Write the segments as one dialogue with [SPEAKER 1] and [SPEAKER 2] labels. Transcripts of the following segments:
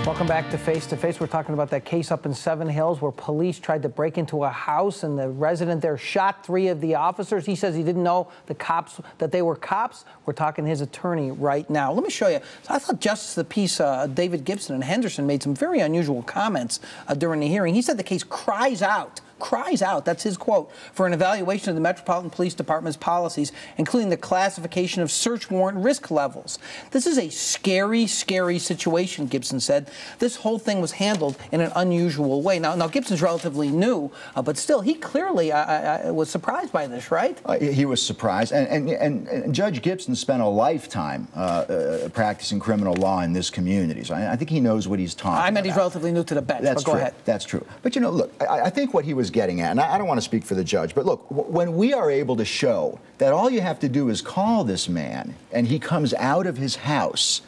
[SPEAKER 1] Welcome back to Face to Face. We're talking about that case up in Seven Hills where police tried to break into a house and the resident there shot 3 of the officers. He says he didn't know that they were cops. We're talking to his attorney right now. Let me show you. I thought Justice of the Peace David Gibson in Henderson made some very unusual comments during the hearing. He said the case cries out, that's his quote, for an evaluation of the Metropolitan Police Department's policies, including the classification of search warrant risk levels. This is a scary, scary situation, Gibson said. This whole thing was handled in an unusual way. Now Gibson's relatively new, but still, he clearly was surprised by this, right?
[SPEAKER 2] He was surprised, and Judge Gibson spent a lifetime practicing criminal law in this community, so I think he knows what he's talking about.
[SPEAKER 1] I meant he's relatively new to the bench,
[SPEAKER 2] That's
[SPEAKER 1] but go
[SPEAKER 2] true.
[SPEAKER 1] ahead.
[SPEAKER 2] That's true. But, you know, look, I think what he was getting at, and I don't want to speak for the judge, but look, when we are able to show that all you have to do is call this man and he comes out of his house,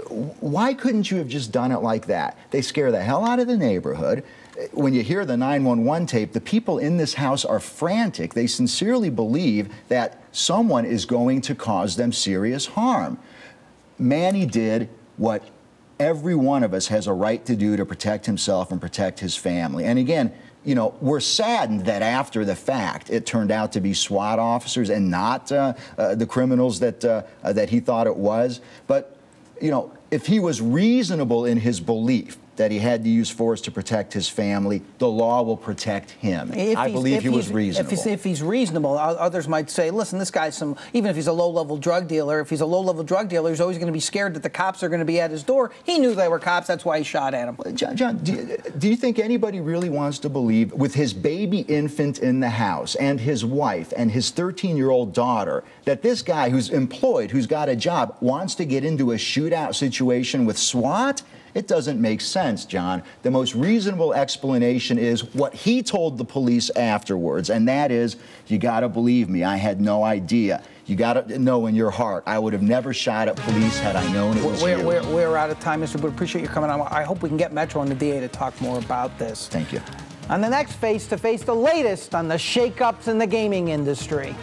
[SPEAKER 2] why couldn't you have just done it like that? They scare the hell out of the neighborhood. When you hear the 911 tape, the people in this house are frantic. They sincerely believe that someone is going to cause them serious harm. Manny did what every one of us has a right to do to protect himself and protect his family. And again, you know, we're saddened that after the fact it turned out to be SWAT officers and not the criminals that he thought it was. But, you know, if he was reasonable in his belief that he had to use force to protect his family, the law will protect him. I believe he was reasonable.
[SPEAKER 1] If he's reasonable, others might say, listen, this guy's even if he's a low-level drug dealer, if he's a low-level drug dealer, he's always going to be scared that the cops are going to be at his door. He knew they were cops. That's why he shot at him.
[SPEAKER 2] John, do you think anybody really wants to believe, with his baby infant in the house and his wife and his 13-year-old daughter, that this guy who's employed, who's got a job, wants to get into a shootout situation with SWAT? It doesn't make sense, John. The most reasonable explanation is what he told the police afterwards, and that is, you got to believe me, I had no idea. You got to know in your heart, I would have never shot at police had I known it was you.
[SPEAKER 1] We're out of time, Mr. Wood. Appreciate you coming on. I hope we can get Metro and the DA to talk more about this.
[SPEAKER 2] Thank you.
[SPEAKER 1] On the next Face to Face, the latest on the shakeups in the gaming industry.